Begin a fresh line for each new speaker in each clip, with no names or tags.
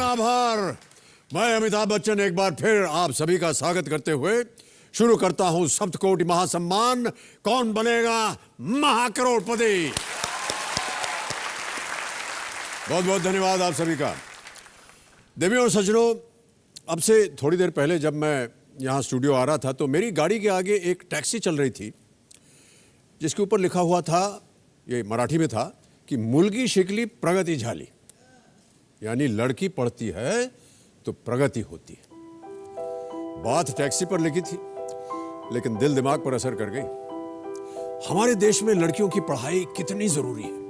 आभार। मैं अमिताभ बच्चन एक बार फिर आप सभी का स्वागत करते हुए शुरू करता हूं सप्तकोटि महासम्मान कौन बनेगा महाकरोड़पति। बहुत बहुत धन्यवाद आप सभी का। देवियों और सज्जनों, अब से थोड़ी देर पहले जब मैं यहाँ स्टूडियो आ रहा था तो मेरी गाड़ी के आगे एक टैक्सी चल रही थी जिसके ऊपर लिखा हुआ था, ये मराठी में था कि मुलगी शिकली प्रगति झाली, यानी लड़की पढ़ती है तो प्रगति होती है। बात टैक्सी पर लिखी थी लेकिन दिल दिमाग पर असर कर गई। हमारे देश में लड़कियों की पढ़ाई कितनी जरूरी है।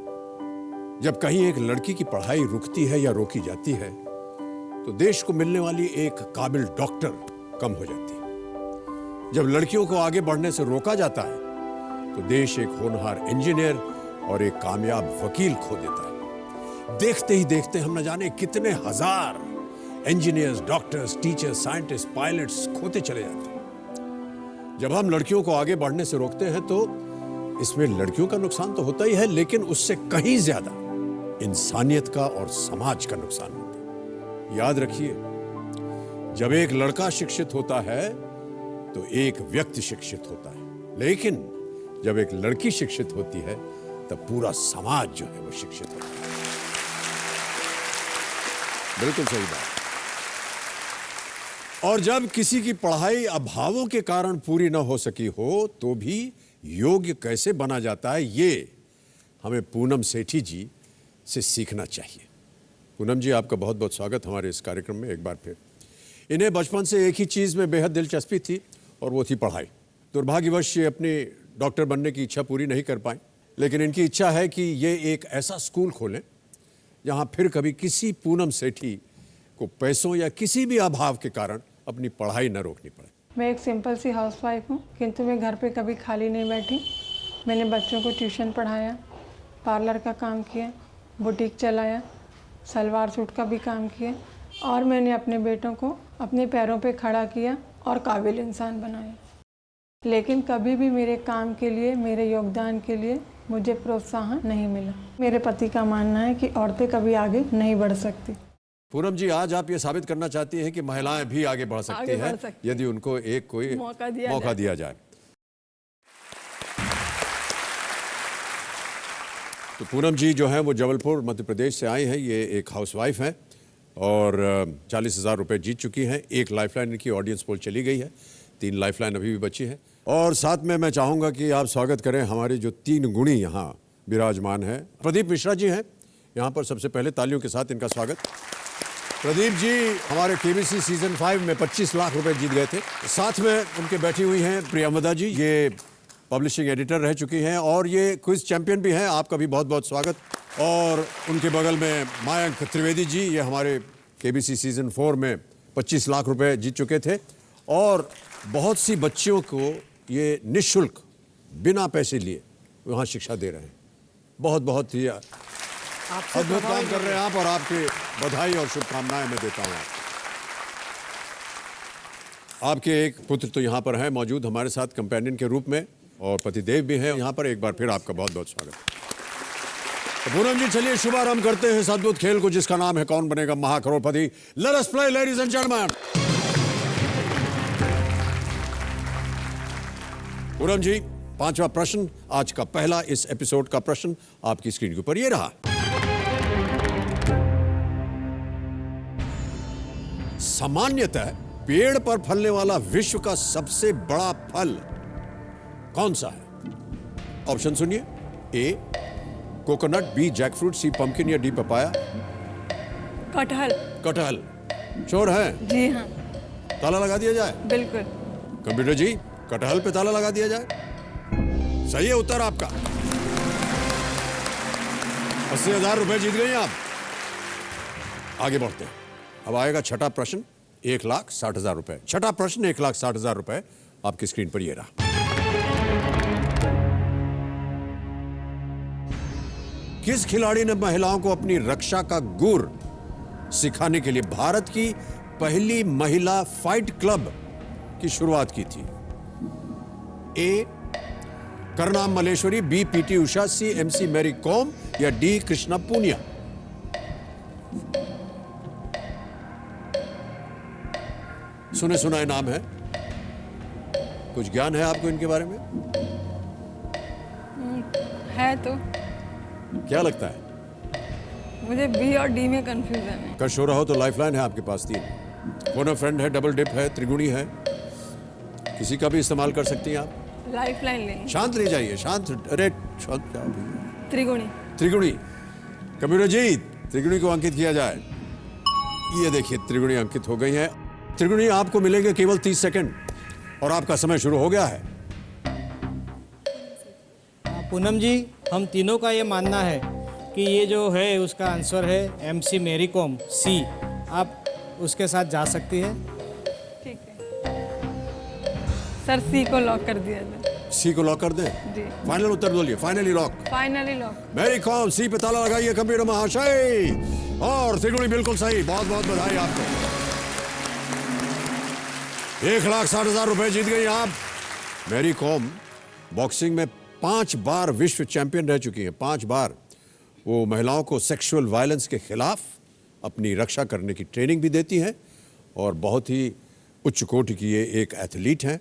जब कहीं एक लड़की की पढ़ाई रुकती है या रोकी जाती है तो देश को मिलने वाली एक काबिल डॉक्टर कम हो जाती है। जब लड़कियों को आगे बढ़ने से रोका जाता है तो देश एक होनहार इंजीनियर और एक कामयाब वकील खो देता है। देखते ही देखते हम न जाने कितने हजार engineers, doctors, teachers, scientist, pilots खोते चले जाते हैं। जब हम लड़कियों को आगे बढ़ने से रोकते हैं तो इसमें लड़कियों का नुकसान तो होता ही है, लेकिन उससे कहीं ज्यादा इंसानियत का और समाज का नुकसान होता है। याद रखिए, जब एक लड़का शिक्षित होता है तो एक व्यक्ति शिक्षित होता है, लेकिन जब एक लड़की शिक्षित होती है तब पूरा समाज जो है वो शिक्षित होता है। बिल्कुल सही बात। और जब किसी की पढ़ाई अभावों के कारण पूरी ना हो सकी हो तो भी योग्य कैसे बना जाता है, ये हमें पूनम सेठी जी से सीखना चाहिए। पूनम जी, आपका बहुत बहुत स्वागत हमारे इस कार्यक्रम में एक बार फिर। इन्हें बचपन से एक ही चीज में बेहद दिलचस्पी थी और वो थी पढ़ाई। दुर्भाग्यवश ये अपनी डॉक्टर बनने की इच्छा पूरी नहीं कर पाए, लेकिन इनकी इच्छा है कि ये एक ऐसा स्कूल खोलें जहां फिर कभी किसी पूनम सेठी को पैसों या किसी भी अभाव के कारण अपनी पढ़ाई न रोकनी पड़े।
मैं एक सिंपल सी हाउसवाइफ हूँ, किंतु मैं घर पे कभी खाली नहीं बैठी। मैंने बच्चों को ट्यूशन पढ़ाया, पार्लर का काम किया, बुटीक चलाया, सलवार सूट का भी काम किया और मैंने अपने बेटों को अपने पैरों पे खड़ा किया और काबिल इंसान बनाया। लेकिन कभी भी मेरे काम के लिए, मेरे योगदान के लिए मुझे प्रोत्साहन नहीं मिला। मेरे पति का मानना है कि औरतें कभी आगे नहीं बढ़ सकती।
पूनम जी, आज आप ये साबित करना चाहती हैं कि महिलाएं भी आगे बढ़ सकती हैं यदि उनको एक कोई मौका दिया जाए। तो पूनम जी जो है वो जबलपुर मध्य प्रदेश से आई हैं। ये एक हाउसवाइफ हैं और 40,000 रुपये जीत चुकी हैं। एक लाइफलाइन की ऑडियंस पोल चली गई है, 3 लाइफलाइन अभी भी बची है। और साथ में मैं चाहूँगा कि आप स्वागत करें हमारे जो 3 गुणी यहाँ विराजमान हैं। प्रदीप मिश्रा जी हैं यहाँ पर, सबसे पहले तालियों के साथ इनका स्वागत। प्रदीप जी हमारे केबीसी सीजन 5 में 25 लाख रुपए जीत गए थे। साथ में उनके बैठी हुई हैं प्रियंवदा जी, ये पब्लिशिंग एडिटर रह चुकी हैं और ये क्विज चैंपियन भी हैं। आपका भी बहुत बहुत स्वागत। और उनके बगल में मयंक त्रिवेदी जी, ये हमारे केबीसी सीजन 4 में 25 लाख रुपए जीत चुके थे और बहुत सी बच्चियों को ये निःशुल्क बिना पैसे लिए वहाँ शिक्षा दे रहे हैं। बहुत बहुत ही अद्भुत काम कर रहे हैं आप और आपके बधाई और शुभकामनाएं मैं देता हूँ। आपके एक पुत्र तो यहाँ पर हैं मौजूद हमारे साथ कंपेनियन के रूप में और पतिदेव भी हैं यहाँ पर। एक बार फिर आपका बहुत बहुत स्वागत। तो पूनम जी, चलिए शुभारंभ करते हैं इस अद्भुत खेल को जिसका नाम है कौन बनेगा महाकरोड़पति। Let us play ladies and gentleman. Poonam ji, 5वां प्रश्न, आज का पहला इस एपिसोड का प्रश्न आपकी स्क्रीन के ऊपर ये रहा। सामान्यतः पेड़ पर फलने वाला विश्व का सबसे बड़ा फल कौन सा है? ऑप्शन सुनिए। ए कोकोनट, बी जैकफ्रूट, सी पंपकिन या डी पपाया।
कटहल।
कटहल श्योर है?
जी हाँ।
ताला लगा दिया जाए?
बिल्कुल।
कंप्यूटर जी, कटहल पे ताला लगा दिया जाए? सही है उत्तर आपका। 80,000 रुपए जीत गए आप। आगे बढ़ते हैं। अब आएगा छठा प्रश्न, 1,60,000 रुपए। छठा प्रश्न, 1,60,000 रुपए आपकी स्क्रीन पर ये रहा। किस खिलाड़ी ने महिलाओं को अपनी रक्षा का गुर सिखाने के लिए भारत की पहली महिला फाइट क्लब की शुरुआत की थी? ए Karnam Malleswari, B PT Usha, C MC Mary com या डी कृष्णा पूनिया। सुने सुनाए नाम है, कुछ ज्ञान है आपको इनके बारे में?
है तो
क्या लगता है?
मुझे बी और डी में कंफ्यूजन है।
कश हो रहा हो तो लाइफलाइन है आपके पास 3, फोन अ फ्रेंड है, डबल डिप है, त्रिगुणी है, किसी का भी इस्तेमाल कर सकती हैं आप।
लाइफ लाइन लेंगे।
शांत नहीं जाइए, शांत, अरे शांत जाओ भैया।
त्रिगुणी।
त्रिगुणी, कंप्यूटर जी त्रिगुणी को अंकित किया जाए। ये देखिए त्रिगुणी अंकित हो गई है। त्रिगुणी आपको मिलेंगे केवल 30 सेकंड और आपका समय शुरू हो गया है।
पूनम जी, हम तीनों का ये मानना है कि ये जो है उसका आंसर है MC मैरी कॉम, सी। आप उसके साथ जा सकती है।
ठीक है सर, सी को लॉक कर दिया जाए।
सी को लॉक कर दें?
जी।
फाइनल उत्तर बोलिए, finally lock.
Finally lock.
Mary Kom, C पे ताला लगाइए कंप्यूटर महाशय। और त्रिगुणी बिल्कुल सही, बहुत बहुत बधाई आपको। 1,60,000 रुपए जीत गई आप। मैरी कॉम बॉक्सिंग में 5 बार विश्व चैंपियन रह चुकी हैं, 5 बार। वो महिलाओं को सेक्सुअल वायलेंस के खिलाफ अपनी रक्षा करने की ट्रेनिंग भी देती हैं और बहुत ही उच्च कोटि की ये एक एथलीट हैं।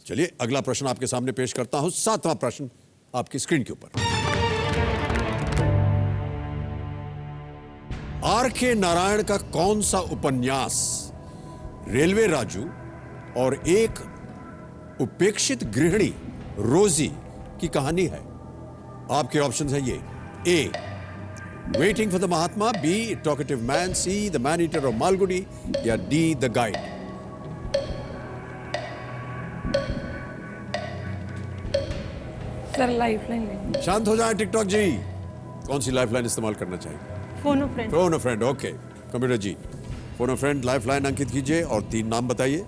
चलिए अगला प्रश्न आपके सामने पेश करता हूं, 7वां प्रश्न आपकी स्क्रीन के ऊपर। R.K. नारायण का कौन सा उपन्यास रेलवे राजू और एक उपेक्षित गृहिणी रोजी की कहानी है? आपके ऑप्शन है ये: A waiting for the Mahatma, B talkative man, C the man eater of Malgudi, या D the guide.
Sir life line लेंगे।
शांत हो जाए टिकटॉक जी। कौन सी लाइफलाइन इस्तेमाल करना चाहिए?
Phone a friend.
Phone a friend, okay. Computer ji phone a friend lifeline अंकित कीजिए और 3 नाम बताइए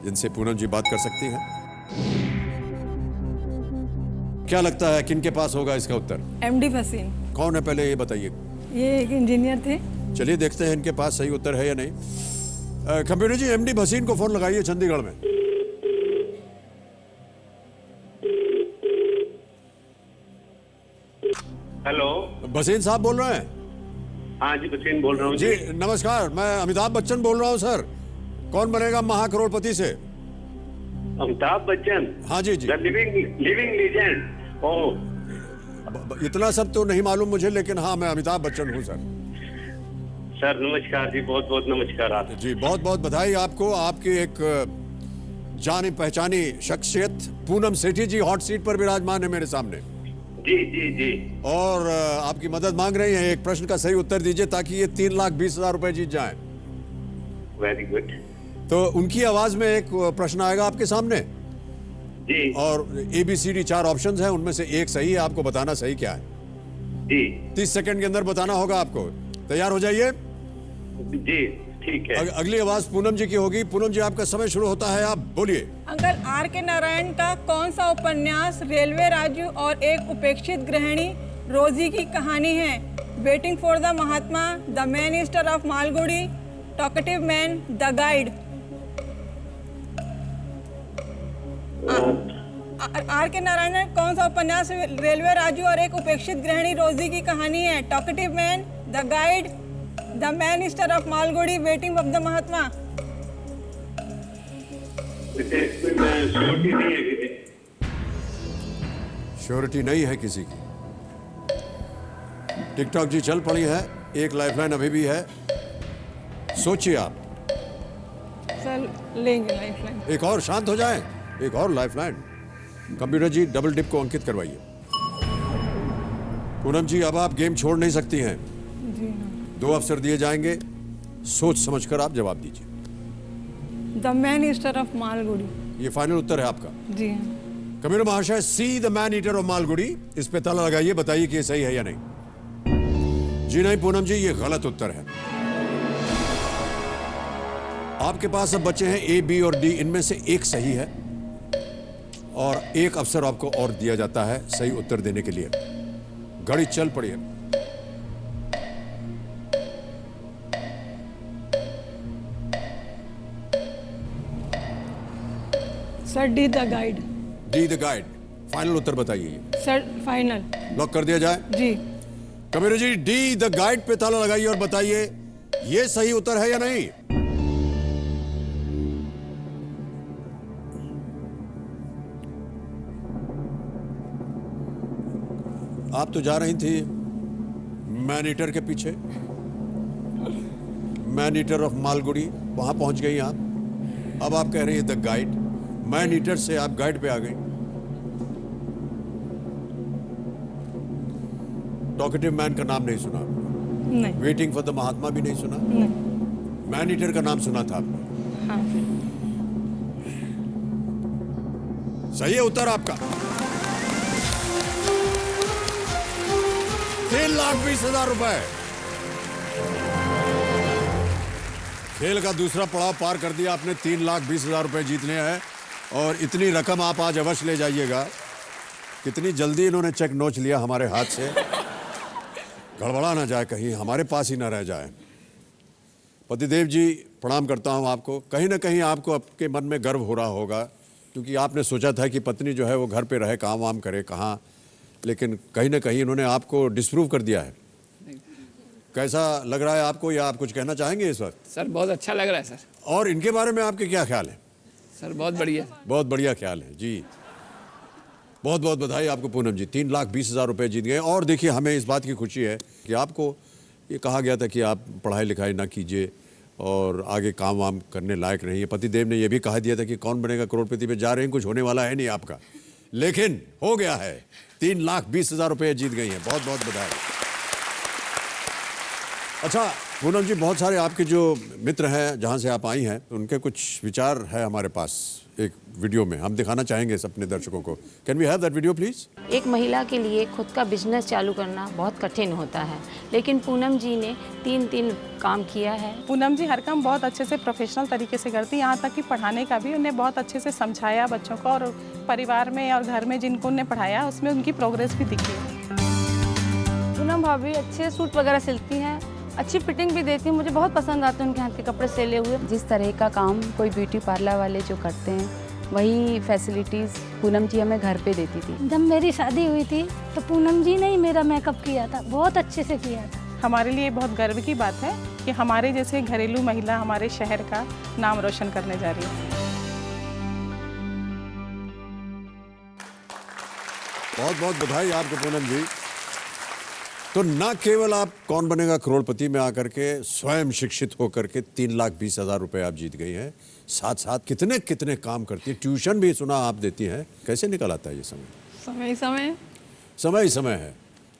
जिनसे पूनम जी बात कर सकती हैं। क्या लगता है किन के पास होगा इसका उत्तर?
MD भसीन।
कौन है पहले ये बताइए।
ये एक इंजीनियर थे।
चलिए देखते हैं इनके पास सही उत्तर है या नहीं। कंप्यूटर जी MD भसीन को फोन लगाइए चंडीगढ़ में।
हेलो,
भसीन साहब बोल रहे हैं?
हाँ जी, बच्चन बोल रहा हूँ
जी नमस्कार, मैं अमिताभ बच्चन बोल रहा हूँ सर। कौन बनेगा महाकरोड़पति से?
अमिताभ बच्चन?
हाँ जी जी।
The living legend. ओह,
इतना सब तो नहीं मालूम मुझे, लेकिन हाँ मैं अमिताभ बच्चन हूँ सर।
सर नमस्कार जी, बहुत बहुत नमस्कार आप
जी। बहुत बहुत बधाई आपको। आपकी एक जानी पहचानी शख्सियत पूनम सेठी जी हॉट सीट पर विराजमान है मेरे सामने
जी जी जी।
और आपकी मदद मांग रही हैं। एक प्रश्न का सही उत्तर दीजिए ताकि ये 3,20,000 रुपए जीत जाएं।
वेरी गुड
तो उनकी आवाज में एक प्रश्न आएगा आपके सामने
जी
और ABCD 4 ऑप्शंस हैं, उनमें से एक सही है। आपको बताना सही क्या है।
जी
30 सेकंड के अंदर बताना होगा आपको। तैयार हो जाइए।
जी, ठीक है।
अगली आवाज पूनम जी की होगी। पूनम जी आपका समय शुरू होता है, आप बोलिए।
Uncle, R.K. नारायण का कौन सा उपन्यास रेलवे राजू और एक उपेक्षित गृहिणी रोजी की कहानी है? Waiting for the Mahatma, the man ester of Malgudi, talkative man, the guide. R.K. Narayan का कौन सा उपन्यास रेलवे राजू और एक उपेक्षित गृहिणी रोजी की कहानी है? Talkative man, the guide, the man ester of Malgudi, waiting of the Mahatma.
Surety नहीं है किसी की। टिकटॉक जी चल पड़ी है। एक लाइफलाइन अभी भी है, सोचिए आप।
सर लेंगे लाइफ लाइन।
एक और, शांत हो जाएं। एक और लाइफलाइन। कंप्यूटर जी डबल डिप को अंकित करवाइए। पूनम जी अब आप गेम छोड़ नहीं सकती हैं।
जी हाँ।
2 अवसर दिए जाएंगे, सोच समझकर आप जवाब दीजिए।
The man ester of Malgudi.
ये फाइनल उत्तर है आपका?
जी हाँ।
कंप्यूटर महाशय, सी the man eater of Malgudi, इस पे ताला लगाइए, बताइए कि ये सही है या नहीं। जी नहीं पूनम जी, ये गलत उत्तर है। आपके पास अब बचे हैं A, B और D, इनमें से एक सही है और एक अवसर आपको और दिया जाता है सही उत्तर देने के लिए। घड़ी चल पड़ी है।
Sir D the guide.
D the guide, final उत्तर बताइए।
Sir final.
लॉक कर दिया जाए?
जी।
Kabir ji D the guide पे ताला लगाइए और बताइए ये सही उत्तर है या नहीं। आप तो जा रही थी मैन ईटर के पीछे, मैन ईटर ऑफ मालगुड़ी, वहां पहुंच गई आप। अब आप कह रही हैं द गाइड, मैन ईटर से आप गाइड पे आ गई। टॉकेटिव मैन का नाम नहीं सुना आपने?
नहीं।
वेटिंग फॉर द महात्मा भी नहीं सुना?
नहीं।
मैन ईटर का नाम सुना था आपने?
हाँ।
सही है उत्तर आपका। 3,20,000 रुपए। खेल का दूसरा पड़ाव पार कर दिया आपने, 3,20,000 रुपए जीत लिए हैं और इतनी रकम आप आज अवश्य ले जाइएगा। कितनी जल्दी इन्होंने चेक नोच लिया हमारे हाथ से, गड़बड़ा ना जाए कहीं, हमारे पास ही ना रह जाए। पतिदेव जी प्रणाम करता हूं आपको। कहीं ना कहीं आपको आपके मन में गर्व हो रहा होगा, क्योंकि आपने सोचा था कि पत्नी जो है वो घर पे रहे, काम वाम करे, कहाँ, लेकिन कहीं ना कहीं इन्होंने आपको डिस्प्रूव कर दिया है। कैसा लग रहा है आपको, या आप कुछ कहना चाहेंगे इस वक्त?
सर बहुत अच्छा लग रहा है सर।
और इनके बारे में आपके क्या ख्याल है?
सर बहुत बढ़िया।
बहुत बढ़िया ख्याल है जी। बहुत बहुत बधाई आपको पूनम जी, 3,20,000 रुपए जीत गए। और देखिए, हमें इस बात की खुशी है कि आपको ये कहा गया था कि आप पढ़ाई लिखाई ना कीजिए और आगे काम वाम करने लायक नहीं है। पतिदेव ने यह भी कहा दिया था कि कौन बनेगा करोड़पति पे जा रहे हैं, कुछ होने वाला है नहीं आपका, लेकिन हो गया है। 3,20,000 रुपये जीत गई हैं। बहुत बहुत बधाई। अच्छा पूनम जी, बहुत सारे आपके जो मित्र हैं जहाँ से आप आई हैं, उनके कुछ विचार है हमारे पास एक वीडियो में, हम दिखाना चाहेंगे अपने दर्शकों को। Can we have that video please?
एक महिला के लिए खुद का बिजनेस चालू करना बहुत कठिन होता है, लेकिन पूनम जी ने 3 काम किया है।
पूनम जी हर काम बहुत अच्छे से प्रोफेशनल तरीके से करती है, यहाँ तक कि पढ़ाने का भी उन्हें बहुत अच्छे से समझाया बच्चों को, और परिवार में और घर में जिनको उन्हें पढ़ाया उसमें उनकी प्रोग्रेस भी दिखी है।
पूनम भाभी अच्छे सूट वगैरह सिलती हैं, अच्छी फिटिंग भी देती हैं, मुझे बहुत पसंद आते हैं उनके हाथ के कपड़े सिले हुए।
जिस तरह का काम कोई ब्यूटी पार्लर वाले जो करते हैं, वही फैसिलिटीज़ पूनम जी हमें घर पे देती थी।
जब मेरी शादी हुई थी तो पूनम जी ने ही मेरा मेकअप किया था, बहुत अच्छे से किया था।
हमारे लिए बहुत गर्व की बात है कि हमारे जैसे घरेलू महिला हमारे शहर का नाम रोशन करने जा रही है।
बहुत बहुत बधाई आपको पूनम जी। तो न केवल आप कौन बनेगा करोड़पति में आकर के स्वयं शिक्षित होकर के 3,20,000 रुपए आप जीत गई हैं, साथ साथ कितने कितने काम करती हैं, ट्यूशन भी सुना आप देती हैं। कैसे निकल आता है ये समय? समय ही समय है।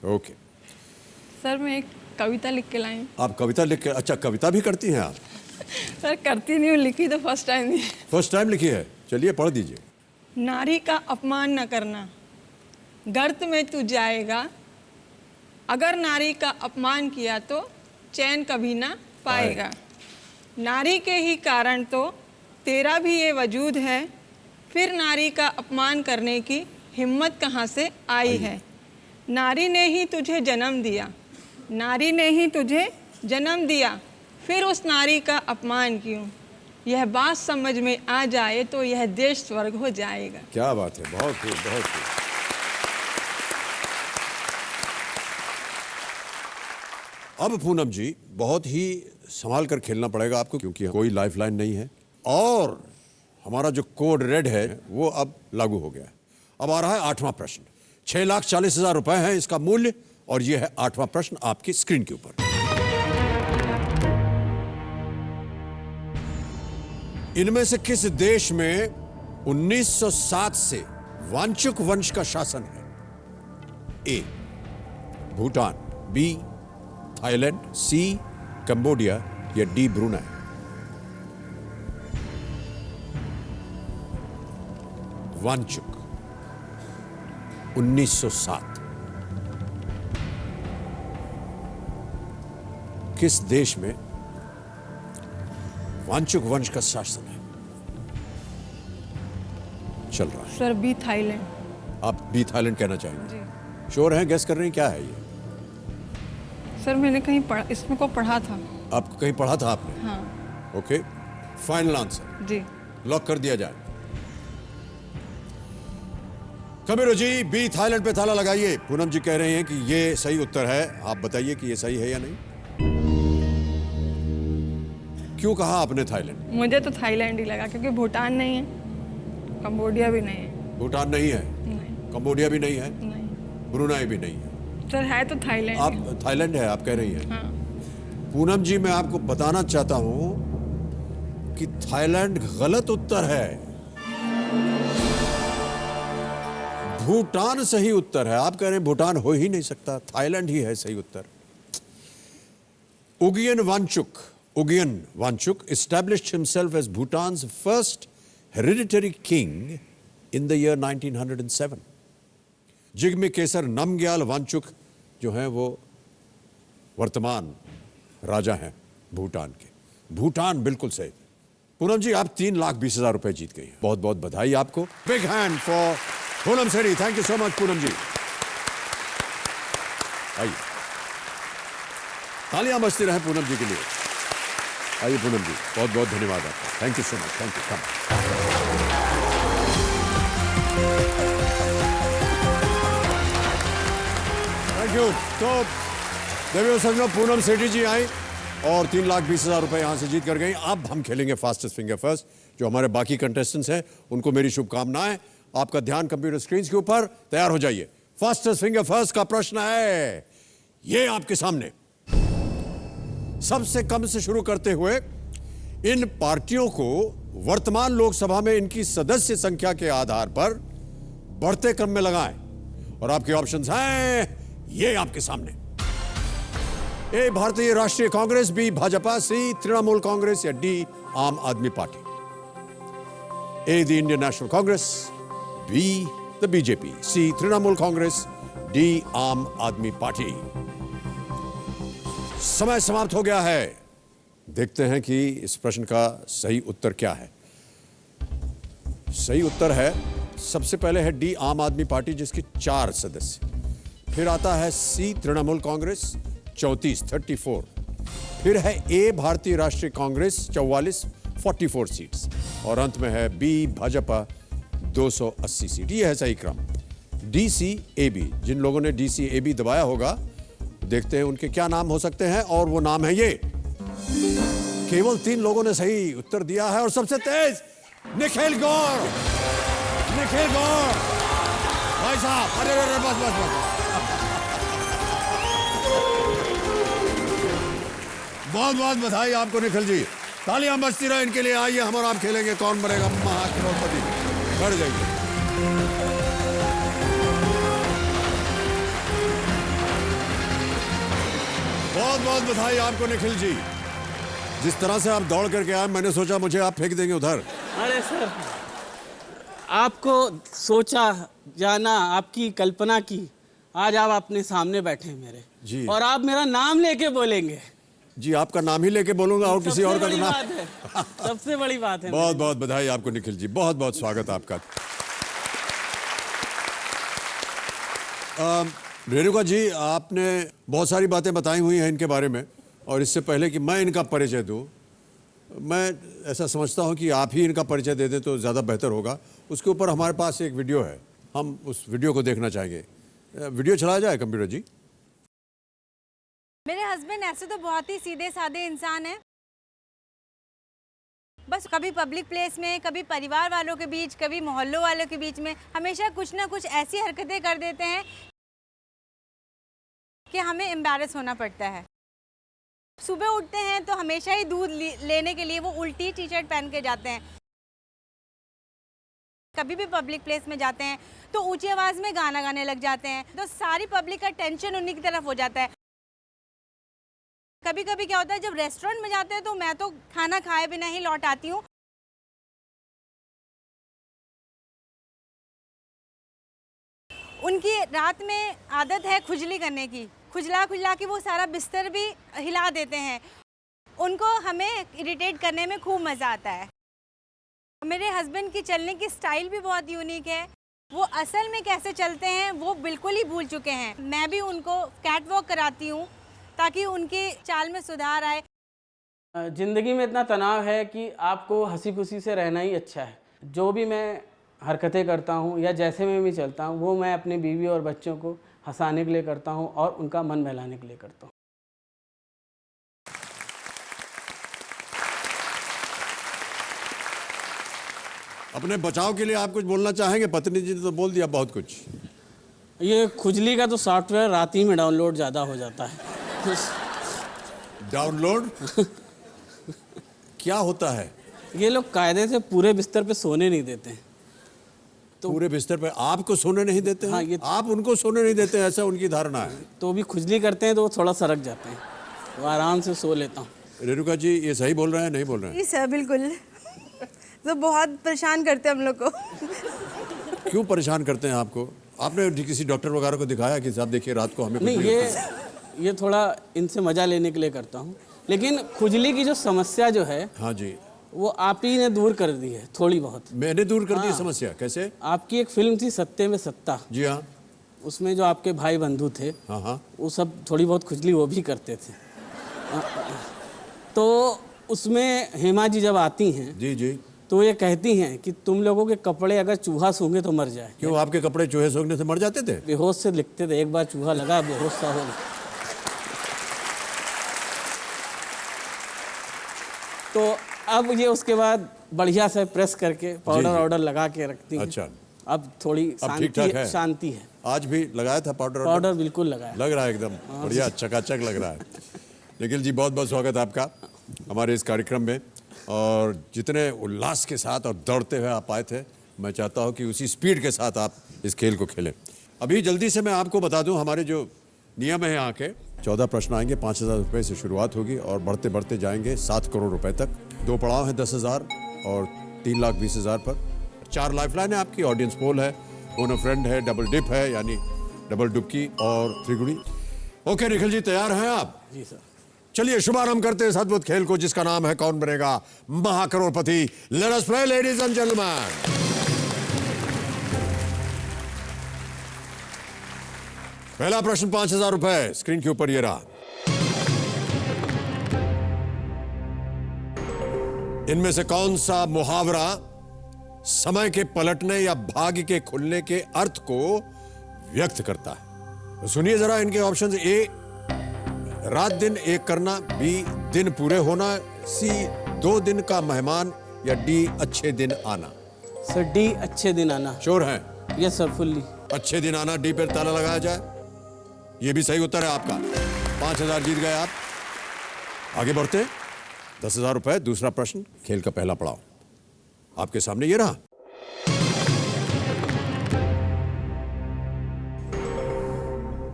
ओके
सर, मैं एक कविता लिख के लाई।
आप कविता लिख के? अच्छा, कविता भी करती हैं आप?
सर करती नहीं हूँ, लिखी तो फर्स्ट टाइम ही।
फर्स्ट टाइम लिखी है? चलिए पढ़ दीजिए।
नारी का अपमान न करना, गर्त में तू जाएगा, अगर नारी का अपमान किया तो चैन कभी ना पाएगा। नारी के ही कारण तो तेरा भी ये वजूद है, फिर नारी का अपमान करने की हिम्मत कहाँ से आई है। नारी ने ही तुझे जन्म दिया, नारी ने ही तुझे जन्म दिया, फिर उस नारी का अपमान क्यों। यह बात समझ में आ जाए तो यह देश स्वर्ग हो जाएगा।
क्या बात है, बहुत खूब, बहुत खूब। अब पूनम जी बहुत ही संभाल कर खेलना पड़ेगा आपको, क्योंकि कोई लाइफलाइन नहीं है और हमारा जो कोड रेड है वो अब लागू हो गया है। अब आ रहा है 8वां प्रश्न। 6,40,000 रुपए है इसका मूल्य और ये है 8वां प्रश्न आपकी स्क्रीन के ऊपर। इनमें से किस देश में 1907 से वांचुक वंश का शासन है? ए भूटान, बी थाईलैंड, सी कंबोडिया या डी ब्रुनेई? वांचुक 1907 किस देश में वांचुक वंश का शासन है? चल रहा है।
Sir B Thailand.
आप बी थाईलैंड कहना चाहेंगे? श्योर हैं? गेस कर रहे हैं? क्या है ये?
सर मैंने कहीं पढ़ा, इसमें को पढ़ा था।
आप कहीं पढ़ा था आपने?
हाँ।
ओके, फाइनल आंसर
जी।
लॉक कर दिया जाए। कबीरो जी, बी थाईलैंड पे ताला लगाइए। पूनम जी कह रहे हैं कि ये सही उत्तर है, आप बताइए कि ये सही है या नहीं। क्यों कहा आपने थाईलैंड?
मुझे तो थाईलैंड ही लगा, क्योंकि भूटान नहीं है, कंबोडिया भी नहीं है।
भूटान नहीं है,
नहीं।
कंबोडिया भी नहीं है,
नहीं।
ब्रुनेई भी नहीं है।
सर है तो थाईलैंड।
आप थाईलैंड है आप कह रही हैं।
हाँ।
पूनम जी मैं आपको बताना चाहता हूं कि थाईलैंड गलत उत्तर है, भूटान सही उत्तर है। आप कह रहे हैं भूटान हो ही नहीं सकता, थाईलैंड ही है सही उत्तर। Ugyen Wangchuck established himself as Bhutan's first hereditary king in the year 1907. Jigme केसर नामग्याल वांगचुक जो हैं वो वर्तमान राजा हैं भूटान के। भूटान बिल्कुल सही। पूनम जी आप 3,20,000 रुपए जीत गई हैं। बहुत बहुत बधाई आपको। Big hand for Poonam Sethi. Thank you so much Poonam ji. आइए तालियां बजती रहे पूनम जी के लिए। आइए पूनम जी बहुत बहुत धन्यवाद आपका। Thank you so much. Thank you. Thank you. तो देवियों सज्जनों पूनम सेठी जी आई और 3,20,000 रुपए यहां से जीत कर गई। अब हम खेलेंगे फास्टेस्ट फिंगर फर्स्ट। जो हमारे बाकी कंटेस्टेंट्स हैं उनको मेरी शुभकामनाएं। आपका ध्यान कंप्यूटर स्क्रीन के ऊपर। तैयार हो जाइए। फास्टेस्ट फिंगर फर्स्ट का प्रश्न है ये आपके सामने। सबसे कम से शुरू करते हुए इन पार्टियों को वर्तमान लोकसभा में इनकी सदस्य संख्या के आधार पर बढ़ते क्रम में लगाएं। और आपके ऑप्शंस हैं ये आपके सामने। A Bharatiya Rashtriya Congress, B Bhajpa, C Trinamool Congress या D Aam Aadmi Party. A the Indian National Congress, B the BJP, C Trinamool Congress, D Aam Aadmi party. समय समाप्त हो गया है। देखते हैं कि इस प्रश्न का सही उत्तर क्या है। सही उत्तर है सबसे पहले है डी आम आदमी पार्टी जिसके 4 सदस्य। फिर आता है सी तृणमूल कांग्रेस 34 फिर है ए भारतीय राष्ट्रीय कांग्रेस 44 सीट्स और अंत में है बी भाजपा 280 सीट। ये है सही क्रम। DCAB जिन लोगों ने DCAB दबाया होगा देखते हैं उनके क्या नाम हो सकते हैं और वो नाम है ये। केवल 3 लोगों ने सही उत्तर दिया है और सबसे तेज निखिल गौर। भाई साहब अरे बस बहुत बहुत बधाई आपको निखिल जी। तालियां बजती रहे इनके लिए। आइए हम और आप खेलेंगे कौन बनेगा महाकरोड़पति। बढ़ जाइए। बहुत बहुत बधाई आपको निखिल जी। जिस तरह से आप दौड़ करके आए मैंने सोचा मुझे आप फेंक देंगे उधर।
अरे सर आपको सोचा जाना, आपकी कल्पना की, आज आप अपने सामने बैठे मेरे
जी
और आप मेरा नाम लेके बोलेंगे।
जी आपका नाम ही लेके बोलूंगा और किसी और का तो नाम।
सबसे बड़ी बात है।
बहुत बहुत बधाई आपको निखिल जी। बहुत बहुत स्वागत आपका। रेणुका जी आपने बहुत सारी बातें बताई हुई हैं इनके बारे में और इससे पहले कि मैं इनका परिचय दूं मैं ऐसा समझता हूं कि आप ही इनका परिचय दे दें तो ज़्यादा बेहतर होगा। उसके ऊपर हमारे पास एक वीडियो है, हम उस वीडियो को देखना चाहेंगे। वीडियो चलाया जाए कंप्यूटर जी।
मेरे हस्बैंड ऐसे तो बहुत ही सीधे साधे इंसान हैं, बस कभी पब्लिक प्लेस में, कभी परिवार वालों के बीच, कभी मोहल्लों वालों के बीच में हमेशा कुछ ना कुछ ऐसी हरकतें कर देते हैं कि हमें एम्बैरस होना पड़ता है। सुबह उठते हैं तो हमेशा ही दूध लेने के लिए वो उल्टी टी-शर्ट पहन के जाते हैं। कभी भी पब्लिक प्लेस में जाते हैं तो ऊंची आवाज़ में गाना गाने लग जाते हैं, तो सारी पब्लिक का टेंशन उन्हीं की तरफ हो जाता है। कभी कभी क्या होता है जब रेस्टोरेंट में जाते हैं तो मैं तो खाना खाए बिना ही लौट आती हूँ। उनकी रात में आदत है खुजली करने की, खुजला के वो सारा बिस्तर भी हिला देते हैं। उनको हमें इरिटेट करने में खूब मज़ा आता है। मेरे हस्बैंड की चलने की स्टाइल भी बहुत यूनिक है। वो असल में कैसे चलते हैं वो बिल्कुल ही भूल चुके हैं। मैं भी उनको कैट वॉक कराती हूँ ताकि उनकी चाल में सुधार आए।
ज़िंदगी में इतना तनाव है कि आपको हंसी खुशी से रहना ही अच्छा है। जो भी मैं हरकतें करता हूँ या जैसे मैं भी चलता हूँ वो मैं अपनी बीवी और बच्चों को हंसाने के लिए करता हूँ और उनका मन बहलाने के लिए करता हूँ।
अपने बचाव के लिए आप कुछ बोलना चाहेंगे? पत्नी जी ने तो बोल दिया बहुत कुछ।
ये खुजली का तो सॉफ्टवेयर रात ही में डाउनलोड ज़्यादा हो जाता है।
डाउनलोड क्या होता है?
ये लोग कायदे से पूरे बिस्तर पे सोने नहीं देते हैं।
पूरे बिस्तर पे आपको सोने नहीं देते हैं?
हाँ,
आप उनको सोने नहीं देते हैं, ऐसा उनकी धारणा है।
तो भी खुजली करते हैं तो वो थोड़ा सरक जाते हैं, तो आराम से सो लेता हूँ।
रेणुका जी ये सही बोल रहे हैं नहीं बोल रहे हैं?
जी सर बिल्कुल। तो बहुत परेशान करते हैं हम लोग को।
क्यों परेशान करते हैं आपको? आपने किसी डॉक्टर वगैरह को दिखाया कि साहब देखिए रात को हमें
नहीं,
खुजली होती है?
ये थोड़ा इनसे मजा लेने के लिए करता हूँ, लेकिन खुजली की जो समस्या जो है
हाँ जी,
वो आप ही ने दूर कर दी है थोड़ी बहुत।
मैंने दूर कर दी
हाँ।
समस्या? कैसे?
आपकी एक फिल्म थी सत्ते में सत्ता,
जी हाँ
उसमें जो आपके भाई बंधु थे,
हाँ हाँ,
वो सब थोड़ी बहुत खुजली वो भी करते थे। तो उसमें हेमा जी जब आती हैं
जी जी,
तो ये कहती हैं कि तुम लोगों के कपड़े अगर चूहा सूंघे तो मर जाए।
क्यों आपके कपड़े चूहे सूंघने से मर जाते थे?
बेहोश से लिखते थे, एक बार चूहा लगा बेहोश सा हो गया। तो अब ये उसके बाद बढ़िया से प्रेस करके पाउडर वाउडर लगा के रखती हैं।
अच्छा,
अब थोड़ी
ठीक ठाक है?
शांति है।
आज भी लगाया था पाउडर?
पाउडर बिल्कुल लगाया।
लग रहा है एकदम बढ़िया, चकाचक लग रहा है। निखिल जी बहुत बहुत स्वागत है आपका हमारे इस कार्यक्रम में, और जितने उल्लास के साथ और दौड़ते हुए आप आए थे, मैं चाहता हूं कि उसी स्पीड के साथ आप इस खेल को खेलें। अभी जल्दी से मैं आपको बता दूं हमारे जो नियम है यहाँ के, 14 प्रश्न आएंगे, 5,000 रुपये से शुरुआत होगी और बढ़ते बढ़ते जाएंगे 7 करोड़ रुपए तक। 2 पड़ाव हैं 10,000 और 3,20,000 पर। 4 लाइफलाइन है आपकी, ऑडियंस पोल है, फोन फ्रेंड है, डबल डिप है यानी डबल डुबकी और त्रिगुणी। ओके निखिल जी तैयार हैं आप?
जी सर।
चलिए शुभारंभ करते हैं इस अद्भुत खेल को जिसका नाम है कौन बनेगा महाकरोड़पति। Let us play ladies and gentleman. पहला प्रश्न 5,000 रुपए स्क्रीन के ऊपर ये रहा। इनमें से कौन सा मुहावरा समय के पलटने या भाग्य के खुलने के अर्थ को व्यक्त करता है? तो सुनिए जरा इनके ऑप्शंस। ए रात दिन एक करना, बी दिन पूरे होना, सी 2 दिन का मेहमान, या डी अच्छे दिन आना।
सर डी अच्छे दिन आना।
श्योर है?
Yes sir fully.
अच्छे दिन आना, डी पर ताला लगाया जाए। ये भी सही उत्तर है आपका। 5,000 जीत गए आप। आगे बढ़ते 10,000 रुपए। दूसरा प्रश्न खेल का पहला पड़ाव आपके सामने ये रहा।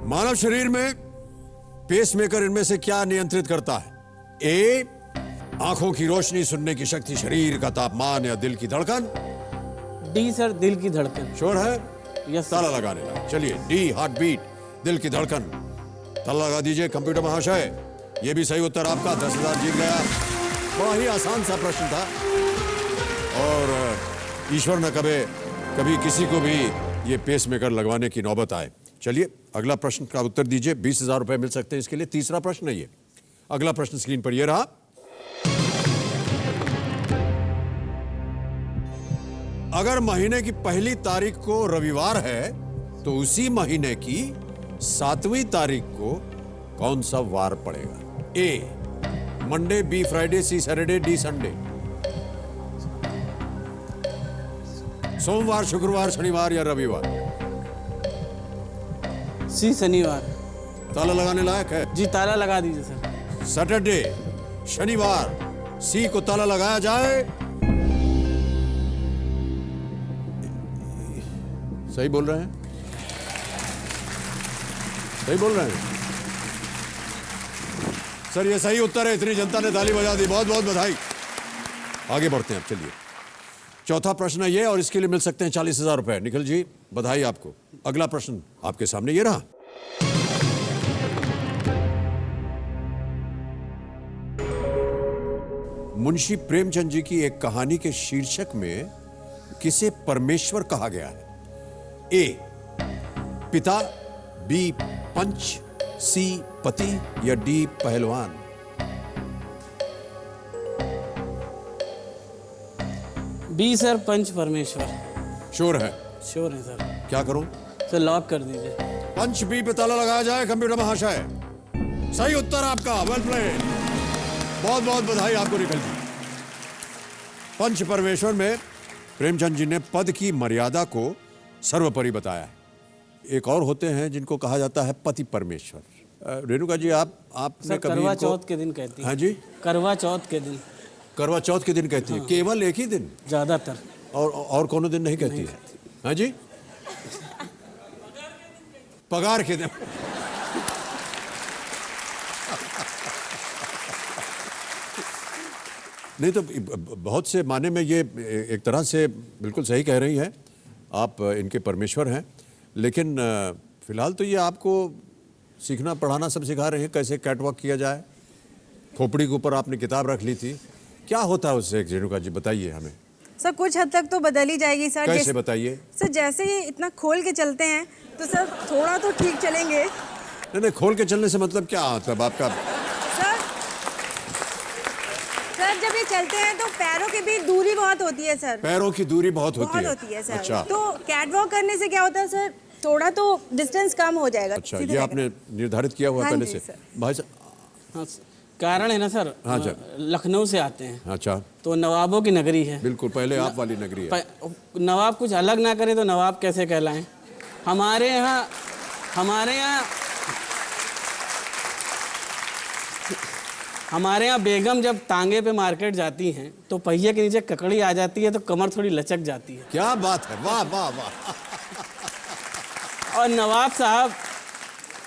मानव शरीर में पेसमेकर इनमें से क्या नियंत्रित करता है? ए आंखों की रोशनी, सुनने की शक्ति, शरीर का तापमान, या दिल की धड़कन?
डी सर दिल की धड़कन।
श्योर है?
यस
ताला लगाने लगा। चलिए डी हार्ट बीट, दिल की धड़कन, ताला लगा दीजिए कंप्यूटर महाशय। ये भी सही उत्तर आपका। 10,000 जीत गया। बड़ा ही आसान सा प्रश्न था और ईश्वर न करे कभी किसी को भी ये पेसमेकर लगवाने की नौबत आए। चलिए अगला प्रश्न का उत्तर दीजिए। 20,000 रुपए मिल सकते हैं इसके लिए। तीसरा प्रश्न है ये। अगला प्रश्न स्क्रीन पर ये रहा। अगर महीने की पहली तारीख को रविवार है तो उसी महीने की 7वीं तारीख को कौन सा वार पड़ेगा? ए मंडे, बी फ्राइडे, सी सैटरडे, डी संडे। सोमवार, शुक्रवार, शनिवार या रविवार?
सी शनिवार।
ताला लगाने लायक है?
जी ताला लगा दीजिए सर।
सैटरडे, शनिवार, सी को ताला लगाया जाए। सही बोल रहे हैं? सही बोल रहे हैं सर, ये सही उत्तर है। इतनी जनता ने ताली बजा दी, बहुत बहुत बधाई। आगे बढ़ते हैं अब। चलिए चौथा प्रश्न है ये और इसके लिए मिल सकते हैं 40,000 रुपए। निखिल जी बधाई आपको। अगला प्रश्न आपके सामने ये रहा। मुंशी प्रेमचंद जी की एक कहानी के शीर्षक में किसे परमेश्वर कहा गया है? ए पिता, बी पंच, सी पति, या डी पहलवान?
बी सर पंच परमेश्वर।
श्योर है?
श्योर है सर।
क्या करूं?
सर लॉक कर दीजिए।
पंच बी पे ताला लगाया जाए कंप्यूटर महाशय। सही उत्तर आपका। Well played. बहुत बहुत बधाई आपको निखिल जी। पंच परमेश्वर में प्रेमचंद जी ने पद की मर्यादा को सर्वोपरि बताया है। एक और होते हैं जिनको कहा जाता है पति परमेश्वर। रेणुका जी, आपने
सर
कभी
करवा
इनको-
चौथ के दिन कहती है।
हाँ जी,
करवा चौथ के दिन
करवा चौथ के दिन कहती है। केवल एक ही दिन?
ज़्यादातर।
और कोनो दिन नहीं कहती है? हाँ जी, पगार के दिन। नहीं तो बहुत से माने में ये एक तरह से बिल्कुल सही कह रही हैं आप, इनके परमेश्वर हैं। लेकिन फिलहाल तो ये आपको सीखना पढ़ाना सब सिखा रहे हैं, कैसे कैटवॉक किया जाए। खोपड़ी के ऊपर आपने किताब रख ली थी, क्या होता है उससे रेणुका जी, बताइए हमें।
सर कुछ हद तक तो बदल ही जाएगी सर।
कैसे बताइए?
सर जैसे ही इतना खोल के चलते हैं तो सर थोड़ा तो ठीक चलेंगे।
नहीं, खोल के चलने से मतलब क्या, मतलब आपका?
सर जब ये चलते हैं तो पैरों के बीच दूरी बहुत होती है सर।
पैरों की दूरी बहुत होती
है सर।
अच्छा,
तो कैटवॉक करने से क्या होता है सर, थोड़ा तो डिस्टेंस कम हो जाएगा।
अच्छा, ये आपने निर्धारित किया हुआ पहले से? भाई साहब,
हाँ, कारण है ना सर,
हाँ सर,
लखनऊ से आते हैं।
अच्छा,
तो नवाबों की नगरी है।
बिल्कुल, पहले आप वाली नगरी है।
नवाब कुछ अलग ना करे तो नवाब कैसे कहलाएं? हमारे यहाँ बेगम जब तांगे पे मार्केट जाती हैं तो पहिए के नीचे ककड़ी आ जाती है तो कमर थोड़ी लचक जाती है।
क्या बात है, वाह वाह वाह।
और नवाब साहब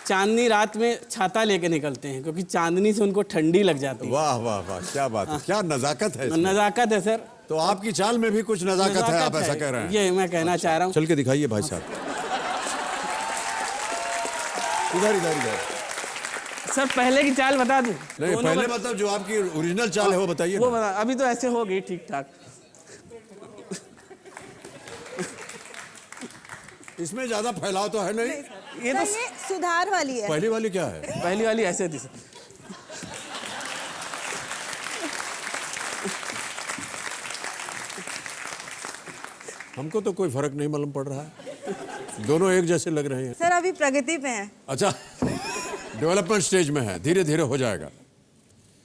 चांदनी रात में छाता लेके निकलते हैं क्योंकि चांदनी से उनको ठंडी लग जाती है।
वाह वाह वाह, क्या बात है, क्या नजाकत है इसमें।
नजाकत है सर।
तो आपकी चाल में भी कुछ नजाकत है, आप ऐसा कह रहे हैं?
ये मैं कहना चाह रहा हूँ।
चल के दिखाइए भाई साहब। इधर इधर इधर।
सर पहले की चाल बता दूं?
नहीं, पहले मतलब जो आपकी ओरिजिनल चाल है वो बताइए।
वो बता, अभी तो ऐसे हो गई ठीक ठाक।
इसमें ज्यादा फैलाव तो है नहीं।
ये तो ये सुधार वाली है।
पहली वाली क्या है?
पहली वाली ऐसे थी सर।
हमको तो कोई फर्क नहीं मालूम पड़ रहा है, दोनों एक जैसे लग रहे हैं।
सर अभी प्रगति पे हैं।
अच्छा, डेवलपमेंट स्टेज में है, धीरे धीरे हो जाएगा।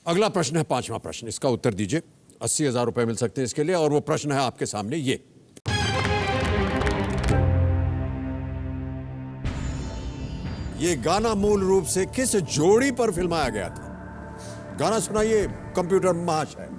अगला प्रश्न है 5वां प्रश्न, इसका उत्तर दीजिए। 80,000 रुपए मिल सकते हैं इसके लिए। और वो प्रश्न है आपके सामने ये गाना मूल रूप से किस जोड़ी पर फिल्माया गया था? गाना सुनाइए कंप्यूटर महाशय।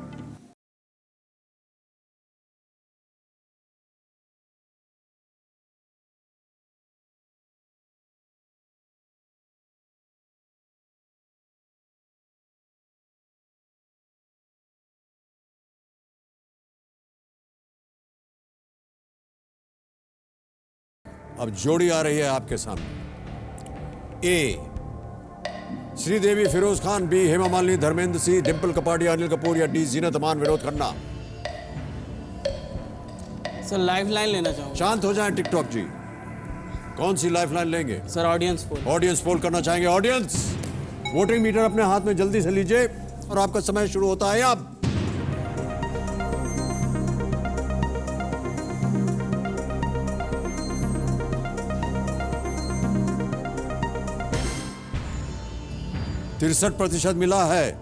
अब जोड़ी आ रही है आपके सामने। ए श्रीदेवी फिरोज खान, बी हेमा मालिनी धर्मेंद्र सिंह, डिंपल कपाड़िया अनिल कपूर, या D Zeenat Aman Vinod Khanna.
Sir life line लेना चाहूँगा।
शांत हो जाएं टिकटॉक जी, कौन सी लाइफ लाइन लेंगे?
Sir audience poll.
Audience poll करना चाहेंगे। ऑडियंस वोटिंग मीटर अपने हाथ में जल्दी से लीजिए और आपका समय शुरू होता है अब। %63 मिला है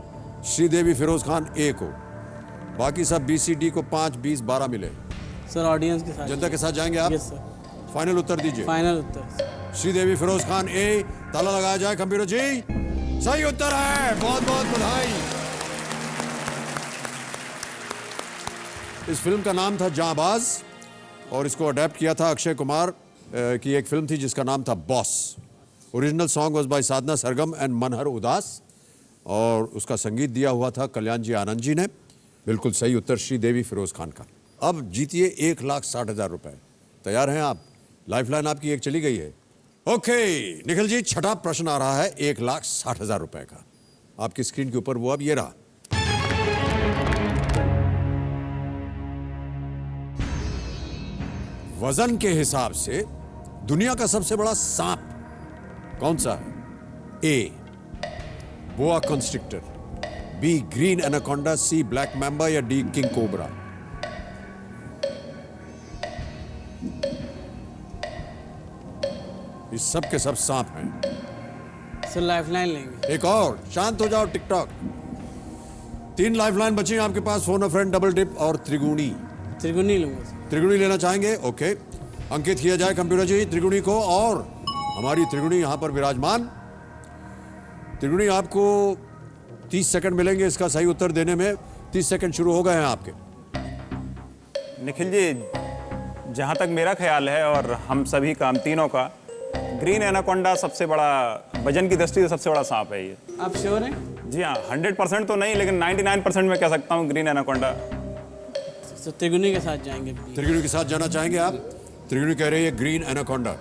श्रीदेवी फिरोज खान ए को, बाकी सब BCD को 5, 20, 12 मिले।
सर ऑडियंस के साथ,
जनता के साथ जाएंगे आप?
Yes sir.
फाइनल उत्तर दीजिए।
फाइनल उत्तर
श्रीदेवी फिरोज खान ए। ताला लगाया जाए कंप्यूटर जी। सही उत्तर है, बहुत बहुत बधाई। इस फिल्म का नाम था जांबाज और इसको अडेप्ट किया था अक्षय कुमार की एक फिल्म थी जिसका नाम था boss. Original song was by Sadhana Sargam and Manhar उदास और उसका संगीत दिया हुआ था कल्याण जी आनंद जी ने। बिल्कुल सही उत्तर श्रीदेवी फिरोज खान का। अब जीतिए 1,60,000 रुपए। तैयार हैं आप? लाइफलाइन आपकी एक चली गई है। ओके निखिल जी, छठा प्रश्न आ रहा है 1,60,000 रुपए का। आपकी स्क्रीन के ऊपर वो अब ये रहा। वजन के हिसाब से दुनिया का सबसे बड़ा सांप कौन सा है? ए बोआ constrictor, be green anaconda, C black mamba, या डी किंग कोबरा। ये सब के सब सांप हैं।
सर लाइफ लाइन लेंगे।
एक और, शांत हो जाओ टिकटॉक। 3 लाइफ लाइन बची हैं आपके पास, phone a friend, double dip और त्रिगुणी।
त्रिगुणी लूंगा।
त्रिगुणी लेना चाहेंगे? ओके, अंकित किया जाए कंप्यूटर जी त्रिगुणी को। और हमारी त्रिगुणी यहाँ पर विराजमान। त्रिगुणी, आपको 30 सेकंड मिलेंगे इसका सही उत्तर देने में। 30 सेकंड शुरू हो गए हैं आपके।
निखिल जी, जहाँ तक मेरा ख्याल है और हम सभी का, हम तीनों का, ग्रीन एनाकोंडा सबसे बड़ा, वजन की दृष्टि से सबसे बड़ा सांप है ये।
आप श्योर हैं?
जी हाँ, 100% तो नहीं, लेकिन 99% में कह सकता हूँ ग्रीन एनाकोंडा।
तो त्रिगुणी के साथ जाएंगे।
त्रिगुणी के साथ जाना चाहेंगे आप? त्रिगुणी कह रही है ग्रीन एनाकोंडा।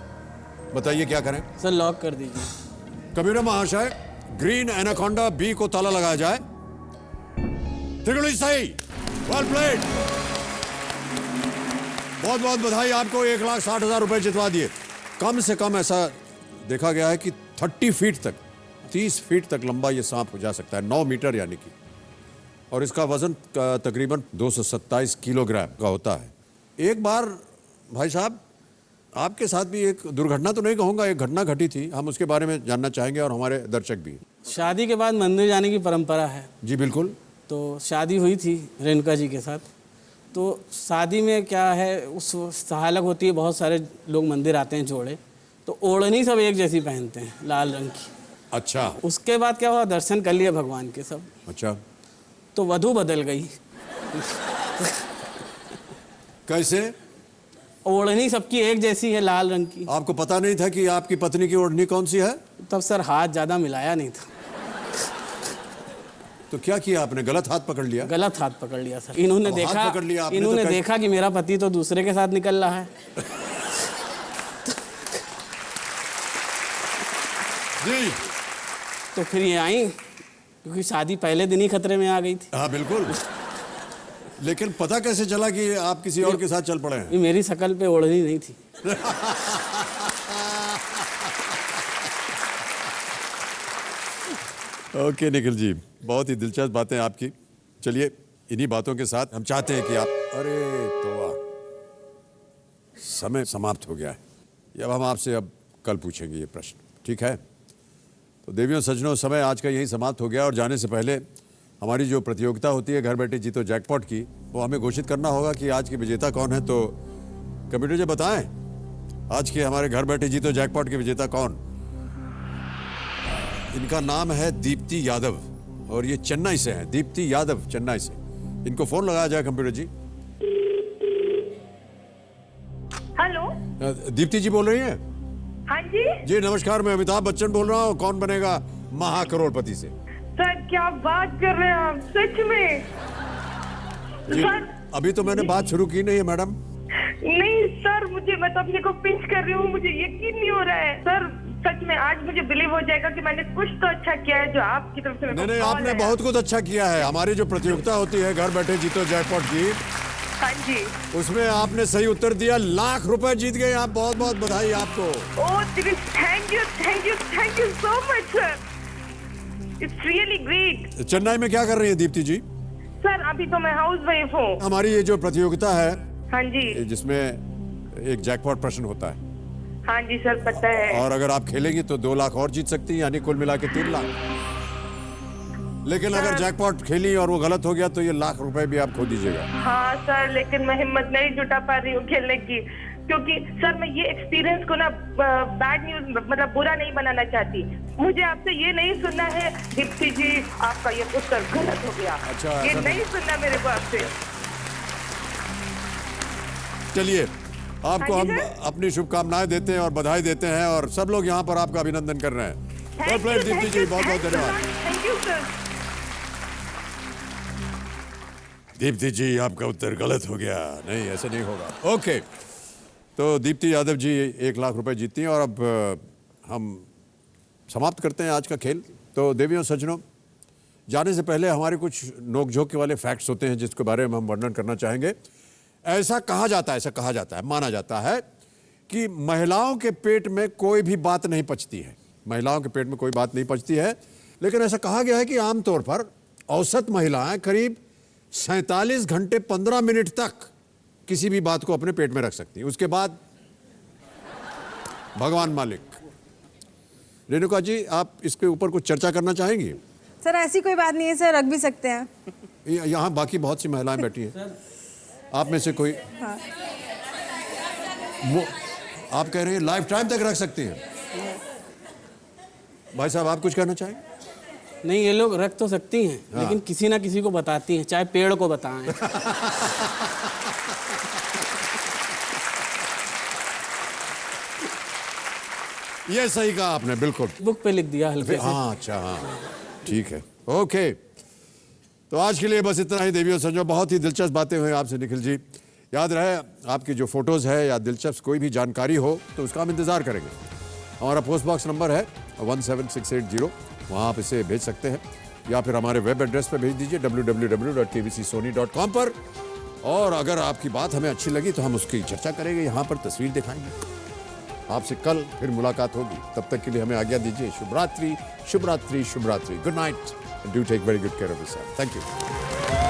बताइए क्या करें?
सर लॉक कर दीजिए।
कबीरा महाशय, ग्रीन एनाकोंडा बी को ताला लगाया जाए। त्रिगुणी सही, वेल प्लेड। बहुत बहुत बधाई आपको, 1,60,000 रुपए जितवा दिए। कम से कम ऐसा देखा गया है कि 30 फीट तक, 30 फीट तक लंबा ये सांप हो जा सकता है, 9 मीटर यानी कि, और इसका वजन तकरीबन 227 किलोग्राम का होता है। एक बार भाई साहब, आपके साथ भी एक दुर्घटना तो नहीं कहूँगा, एक घटना घटी थी, हम उसके बारे में जानना चाहेंगे और हमारे दर्शक भी।
शादी के बाद मंदिर जाने की परंपरा है।
जी बिल्कुल।
तो शादी हुई थी रेणुका जी के साथ। तो शादी में क्या है, उस सहालक होती है, बहुत सारे लोग मंदिर आते हैं जोड़े, तो ओढ़नी सब एक जैसी पहनते हैं, लाल रंग की।
अच्छा।
उसके बाद क्या हुआ, दर्शन कर लिए भगवान के सब।
अच्छा।
तो वधू बदल गई।
कैसे?
ओढ़नी सबकी एक जैसी है, लाल रंग की।
आपको पता नहीं था कि आपकी पत्नी की ओढ़नी कौन सी है?
तब सर हाथ ज़्यादा मिलाया नहीं था।
तो क्या किया आपने? गलत हाथ पकड़ लिया?
गलत हाथ पकड़ लिया सर। इन्होंने देखा,
पकड़ लिया आपने,
इन्होंने
तो
देखा कि मेरा पति तो दूसरे के साथ निकल रहा है।
जी।
तो फिर ये आई, क्योंकि शादी पहले दिन ही खतरे में आ गई थी।
हाँ बिल्कुल। लेकिन पता कैसे चला कि आप किसी और के साथ चल पड़े हैं?
ये मेरी शकल पे ओढ़नी नहीं थी।
ओके निखिल जी, बहुत ही दिलचस्प बातें आपकी। चलिए, इन्हीं बातों के साथ हम चाहते हैं कि आप, अरे तो वाह, समय समाप्त हो गया है। अब हम आपसे अब कल पूछेंगे ये प्रश्न, ठीक है? तो देवियों सज्जनों, समय आज का यही समाप्त हो गया और जाने से पहले हमारी जो प्रतियोगिता होती है घर बैठे जीतो जैकपॉट की, वो हमें घोषित करना होगा कि आज की विजेता कौन है। तो कंप्यूटर जी बताएं, आज के हमारे घर बैठे जीतो जैकपॉट की विजेता कौन? इनका नाम है दीप्ति यादव और ये चेन्नई से हैं। दीप्ति यादव चेन्नई से। इनको फोन लगाया जाए कंप्यूटर जी।
हेलो,
दीप्ति जी बोल रही हैं?
हाँ जी।
जी नमस्कार, मैं अमिताभ बच्चन बोल रहा हूँ, कौन बनेगा महाकरोड़पति से।
सर क्या बात कर रहे हैं आप, सच में?
जी,
सर
अभी तो मैंने बात शुरू की नहीं है मैडम।
नहीं सर, मैं तो अपने को पिंच कर रही हूँ, मुझे यकीन नहीं हो रहा है सर। सच में आज मुझे बिलीव हो जाएगा कि मैंने कुछ तो अच्छा किया है जो आपकी तरफ से।
नहीं, आपने बहुत कुछ अच्छा किया है। हमारी जो प्रतियोगिता होती है घर बैठे जीतो जैकपॉट की,
हाँ जी,
उसमें आपने सही उत्तर दिया, लाख रुपए जीत गए आप। बहुत बहुत बधाई आपको।
Thank you so much sir, it's really great.
Chennai में क्या कर रही है दीप्ति जी?
सर अभी तो मैं हाउस वाइफ हूँ।
हमारी ये जो प्रतियोगिता है,
हाँ जी,
जिसमें एक जैकपॉट प्रश्न होता है।
हाँ जी सर, पता है।
और अगर आप खेलेंगी तो 2 लाख और जीत सकती हैं, यानी कुल मिला के 3 लाख। लेकिन अगर जैकपॉट खेली और वो गलत हो गया तो ये लाख रुपए भी आप खो दीजिएगा।
हाँ सर, लेकिन मैं हिम्मत नहीं जुटा पा रही हूँ खेलने की, क्योंकि सर मैं ये एक्सपीरियंस को ना बैड न्यूज, मतलब बुरा नहीं बनाना चाहती। मुझे आपसे ये नहीं सुनना है दीप्ति जी आपका ये उत्तर गलत हो गया।
अच्छा,
ये नहीं सुनना मेरे को आपसे।
चलिए, आपको हम अपनी शुभकामनाएं देते हैं और बधाई देते हैं और सब लोग यहाँ पर आपका अभिनंदन कर रहे हैं। दीप्ति जी बहुत बहुत धन्यवाद।
Thank you sir.
Deepti ji आपका उत्तर गलत हो गया। नहीं, ऐसे नहीं होगा। ओके, तो दीप्ति यादव जी 1 लाख रुपए जीतती हैं और अब हम समाप्त करते हैं आज का खेल। तो देवियों सज्जनों, जाने से पहले हमारे कुछ नोकझोंक वाले फैक्ट्स होते हैं जिसके बारे में हम वर्णन करना चाहेंगे। ऐसा कहा जाता है, माना जाता है कि महिलाओं के पेट में कोई भी बात नहीं पचती है। महिलाओं के पेट में कोई बात नहीं पचती है, लेकिन ऐसा कहा गया है कि आमतौर पर औसत महिलाएं करीब 47 घंटे 15 मिनट तक किसी भी बात को अपने पेट में रख सकती हैं। उसके बाद भगवान मालिक। रेणुका जी, आप इसके ऊपर कुछ चर्चा करना चाहेंगी?
सर ऐसी कोई बात नहीं है सर, रख भी सकते हैं।
यहाँ बाकी बहुत सी महिलाएं बैठी हैं, आप में से कोई?
हाँ।
वो आप कह रहे हैं लाइफ टाइम तक रख सकती हैं? भाई साहब आप कुछ कहना चाहेंगे?
नहीं, ये लोग रख तो सकती हैं,
हाँ।
लेकिन किसी ना किसी को बताती हैं, चाहे पेड़ को बताएं।
ये सही कहा आपने, बिल्कुल।
बुक पे लिख दिया हल्के से।
हाँ, अच्छा, हाँ, ठीक है, ओके। तो आज के लिए बस इतना ही। देवी और संजो, बहुत ही दिलचस्प बातें हुई आपसे निखिल जी। याद रहे, आपकी जो फोटोज़ है या दिलचस्प कोई भी जानकारी हो तो उसका हम इंतज़ार करेंगे। हमारा पोस्ट बॉक्स नंबर है 17680, वहाँ आप इसे भेज सकते हैं, या फिर हमारे वेब एड्रेस पर भेज दीजिए www.tvcsony.com पर। और अगर आपकी बात हमें अच्छी लगी तो हम उसकी चर्चा करेंगे, यहाँ पर तस्वीर दिखाएंगे। आपसे कल फिर मुलाकात होगी, तब तक के लिए हमें आज्ञा दीजिए। शुभ रात्रि, शुभ रात्रि, शुभ रात्रि। Good night, do take very good care of yourself. Thank you.